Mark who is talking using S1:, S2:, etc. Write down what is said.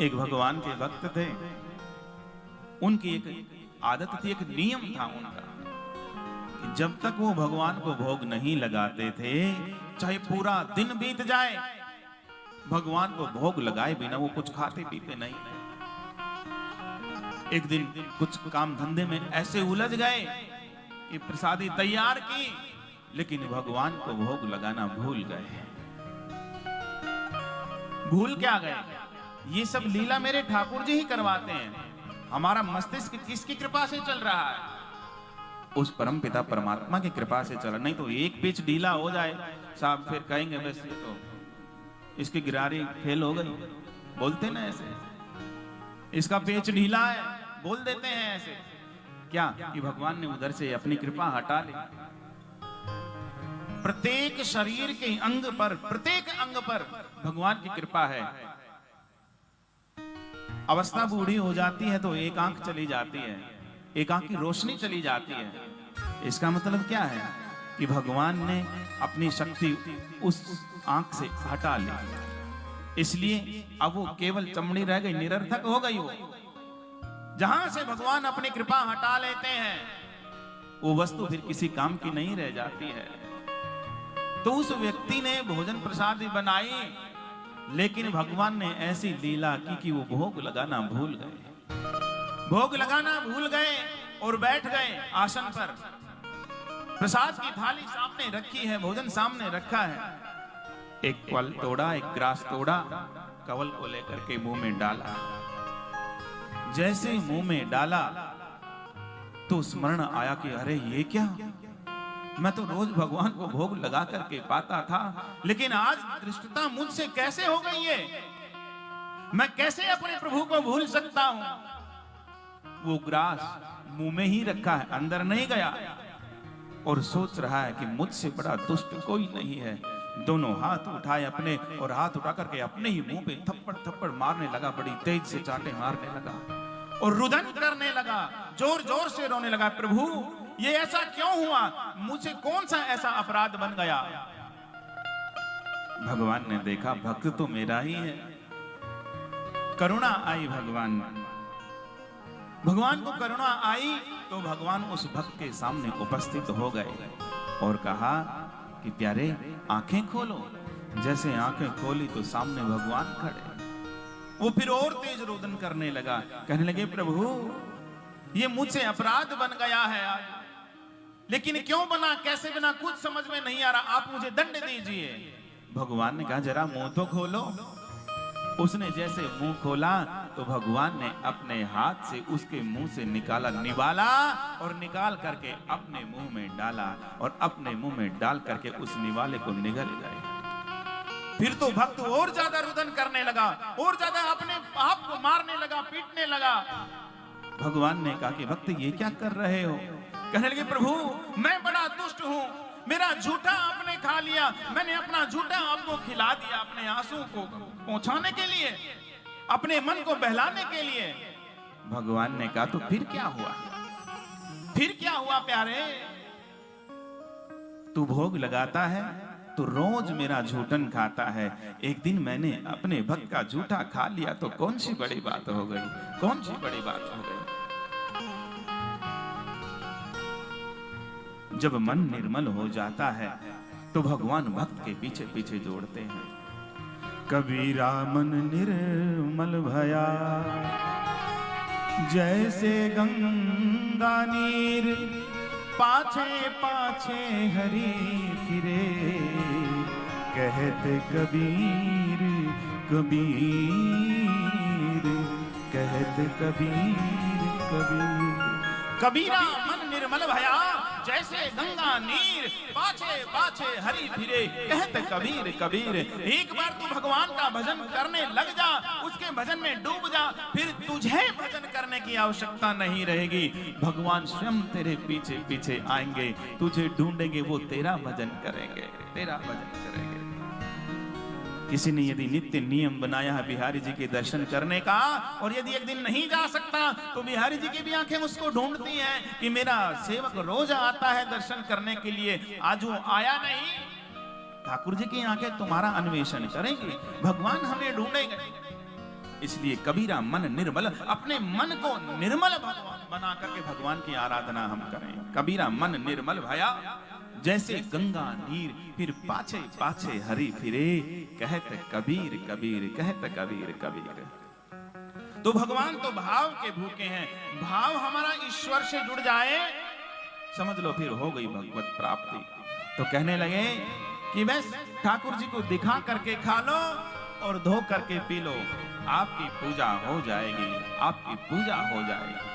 S1: एक भगवान के भक्त थे, उनकी एक आदत थी, एक नियम था उनका कि जब तक वो भगवान को भोग नहीं लगाते थे, चाहे पूरा दिन बीत जाए, भगवान को भोग लगाए बिना वो कुछ खाते पीते नहीं। एक दिन कुछ काम धंधे में ऐसे उलझ गए कि प्रसादी तैयार की, लेकिन भगवान को भोग लगाना भूल गए। भूल क्या गए? ये सब लीला मेरे ठाकुर जी ही करवाते हैं, हमारा मस्तिष्क किसकी कृपा से चल रहा है? उस परम पिता परमात्मा की कृपा से चल। नहीं तो एक पेच ढीला हो जाए साहब, फिर कहेंगे बस ये तो इसकी गिरारी फेल हो गई, बोलते ना ऐसे, इसका पेच ढीला है, बोल देते हैं ऐसे। क्या कि भगवान ने उधर से अपनी कृपा हटा ली। प्रत्येक शरीर के अंग पर, प्रत्येक अंग पर भगवान की कृपा है। अवस्था बूढ़ी हो जाती है तो एक आंख चली जाती है, एक आंख की रोशनी चली जाती है। इसका मतलब क्या है कि भगवान ने अपनी शक्ति उस आंख से हटा ली, इसलिए अब वो केवल चमड़ी रह गई, निरर्थक हो गई। वो जहां से भगवान अपनी कृपा हटा लेते हैं, वो वस्तु फिर किसी काम की नहीं रह जाती है। तो उस व्यक्ति ने भोजन प्रसाद बनाई, लेकिन भगवान ने ऐसी लीला की कि वो भोग लगाना भूल गए। भोग लगाना भूल गए और बैठ गए आसन पर। प्रसाद की थाली सामने रखी है, भोजन सामने रखा है। एक फल तोड़ा, एक ग्रास तोड़ा, कवल को लेकर के मुंह में डाला। जैसे मुंह में डाला तो स्मरण आया कि अरे ये क्या, मैं तो रोज भगवान को भोग लगा करके पाता था, लेकिन आज धृष्टता मुझसे कैसे हो गई है? मैं कैसे अपने प्रभु को भूल सकता हूं? वो ग्रास मुंह में ही रखा है, अंदर नहीं गया, और सोच रहा है कि मुझसे बड़ा दुष्ट कोई नहीं है। दोनों हाथ उठाए अपने, और हाथ उठा करके अपने ही मुंह पे थप्पड़ थप्पड़ मारने लगा, बड़ी तेज से चांटे मारने लगा और रुदन करने लगा, जोर जोर से रोने लगा, प्रभु ये ऐसा क्यों हुआ? मुझे कौन सा ऐसा अपराध बन गया? भगवान ने देखा भक्त तो मेरा ही है। करुणा आई भगवान को करुणा आई तो भगवान उस भक्त के सामने उपस्थित हो गए और कहा कि प्यारे आंखें खोलो। जैसे आंखें खोली तो सामने भगवान खड़े। वो फिर और तेज रोदन करने लगा, कहने लगे प्रभु ये मुझसे अपराध बन गया है आज, लेकिन क्यों बना, कैसे बना, कुछ समझ में नहीं आ रहा, आप मुझे दंड दीजिए। भगवान ने कहा जरा मुंह तो खोलो। उसने जैसे मुंह खोला तो भगवान ने अपने हाथ से उसके मुंह से निवाला और निकाल करके अपने मुंह में डाला, और अपने मुंह में डाल करके उस निवाले को निगल गए। फिर तो भक्त और ज्यादा रुदन करने लगा, और ज्यादा अपने आप को मारने लगा, पीटने लगा। भगवान ने कहा कि भक्त ये क्या कर रहे हो? कहने लगे प्रभु मैं बड़ा दुष्ट हूं, मेरा झूठा आपने खा लिया, मैंने अपना झूठा आपको खिला दिया, अपने आंसू को पहुंचाने के लिए, अपने मन को बहलाने के लिए। भगवान ने कहा तो फिर क्या हुआ? फिर क्या हुआ प्यारे? तू भोग लगाता है तो रोज मेरा झूठन खाता है, एक दिन मैंने अपने भक्त का झूठा खा लिया तो कौन सी बड़ी बात हो गई? कौन सी बड़ी बात हो गई? जब मन निर्मल हो जाता है तो भगवान भक्त के पीछे पीछे दौड़ते हैं। कबीरा मन निर्मल भया, जैसे गंगा नीर, पाछे पाछे हरि फिरे, कहते कबीर कबीर, कहते कबीर कबीर। कबीरा मन निर्मल भया, जैसे गंगा नीर, पाछे पाछे हरि फिरे, कहते कबीर कबीर। एक बार तू भगवान का भजन करने लग जा, उसके भजन में डूब जा, फिर तुझे भजन करने की आवश्यकता नहीं रहेगी। भगवान स्वयं तेरे पीछे पीछे आएंगे, तुझे ढूंढेंगे, वो तेरा भजन करेंगे, तेरा भजन करेंगे। किसी ने यदि नित्य नियम बनाया है बिहारी जी के दर्शन करने का, और यदि एक दिन नहीं जा सकता तो बिहारी जी की भी आंखें उसको ढूंढती हैं कि मेरा सेवक रोज आता है दर्शन करने के लिए, आज वो आया नहीं। ठाकुर जी की आंखें तुम्हारा अन्वेषण करेंगी, भगवान हमें ढूंढेंगे। इसलिए कबीरा मन निर्मल, अपने मन को निर्मल बना करके भगवान की आराधना हम करें। कबीरा मन निर्मल भया, जैसे गंगा नीर फिर पाछे पाछे हरि फिरे, कहत कबीर कबीर कहत कबीर कबीर। तो भगवान तो भाव के भूखे हैं, भाव हमारा ईश्वर से जुड़ जाए, समझ लो फिर हो गई भगवत प्राप्ति। तो कहने लगे कि बस ठाकुर जी को दिखा करके खा लो और धो करके पी लो, आपकी पूजा हो जाएगी, आपकी पूजा हो जाएगी।